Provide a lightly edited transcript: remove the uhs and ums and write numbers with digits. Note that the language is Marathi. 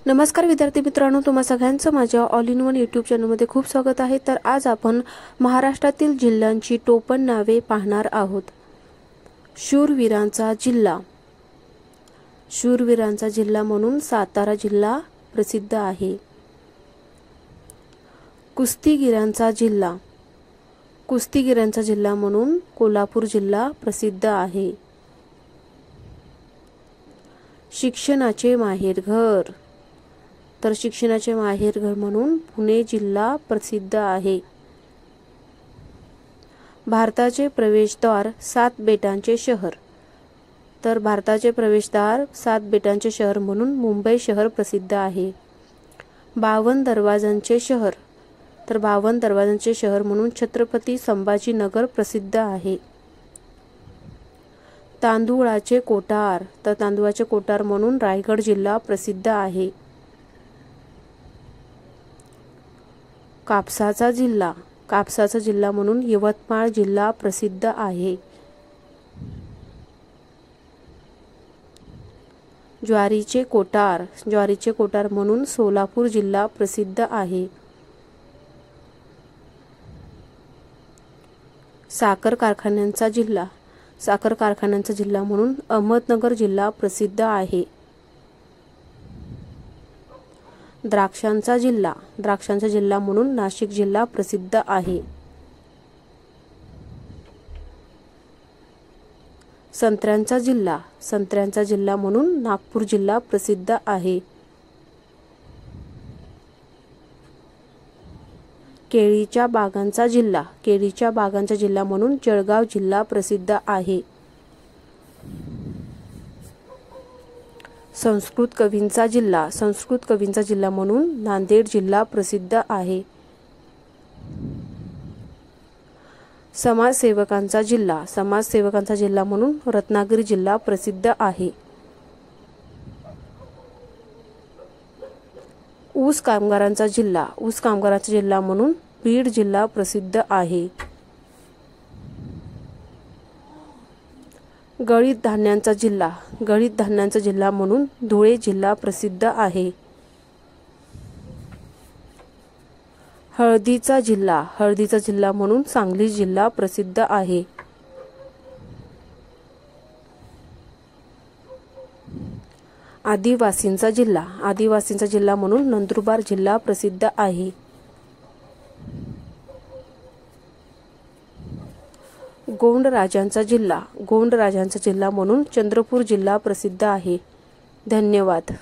नमस्कार विद्यार्थी मित्रांनो, तुम्हा सगळ्यांचं माझ्या ऑल इन वन यूट्यूब चॅनलमध्ये खूप स्वागत आहे। तर आज आपण महाराष्ट्रातील जिल्ह्यांची टोपण नावे पाहणार आहोत। शूरवीरांचा जिल्हा। शूरवीरांचा जिल्हा म्हणून सातारा जिल्हा प्रसिद्ध आहे। कुस्तीगीरांचा जिल्हा। कुस्तीगीरांचा जिल्हा म्हणून कोल्हापूर जिल्हा प्रसिद्ध आहे। शिक्षणाचे माहेरघर। तर शिक्षणाचे माहेरघर म्हणून पुणे जिल्हा प्रसिद्ध आहे। भारताचे प्रवेशद्वार 7 बेटांचे शहर। तर भारताचे प्रवेशद्वार 7 बेटांचे शहर म्हणून मुंबई शहर प्रसिद्ध आहे। 52 दरवाजांचे शहर। तर 52 दरवाजांचे शहर म्हणून छत्रपती संभाजीनगर प्रसिद्ध आहे। तांदुळाचे कोठार। तर तांदुळाचे कोठार म्हणून रायगड जिल्हा प्रसिद्ध आहे। कापसाचा जिल्हा। कापसाचा जिल्हा म्हणून यवतमाळ जिल्हा प्रसिद्ध आहे। ज्वारीचे कोठार। ज्वारीचे कोठार म्हणून सोलापूर जिल्हा प्रसिद्ध आहे। साखर कारखान्यांचा जिल्हा। साखर कारखान्यांचा जिल्हा म्हणून अहमदनगर जिल्हा प्रसिद्ध आहे। द्राक्षांचा जिल्हा। द्राक्षांचा जिल्हा म्हणून नाशिक जिल्हा प्रसिद्ध आहे। संत्र्यांचा जिल्हा। संत्र्यांचा जिल्हा म्हणून नागपूर जिल्हा प्रसिद्ध आहे। केळीच्या बागांचा जिल्हा। केळीच्या बागांचा जिल्हा म्हणून जळगाव जिल्हा प्रसिद्ध आहे। संस्कृत कवींचा जिल्हा। संस्कृत कवींचा जिल्हा म्हणून नांदेड जिल्हा प्रसिद्ध आहे। समाजसेवकांचा जिल्हा। समाजसेवकांचा जिल्हा म्हणून रत्नागिरी जिल्हा प्रसिद्ध आहे। ऊस कामगारांचा जिल्हा। ऊस कामगारांचा जिल्हा म्हणून बीड जिल्हा प्रसिद्ध आहे। गळीत धान्यांचा जिल्हा। गळीत धान्यांचा जिल्हा म्हणून धुळे जिल्हा प्रसिद्ध आहे। हळदीचा जिल्हा। हळदीचा जिल्हा म्हणून सांगली जिल्हा प्रसिद्ध आहे। आदिवासींचा जिल्हा। आदिवासींचा जिल्हा म्हणून नंदुरबार जिल्हा प्रसिद्ध आहे। गोंड राजांचा जिल्हा। गोंड राजांचा जिल्हा म्हणून चंद्रपूर जिल्हा प्रसिद्ध आहे। धन्यवाद।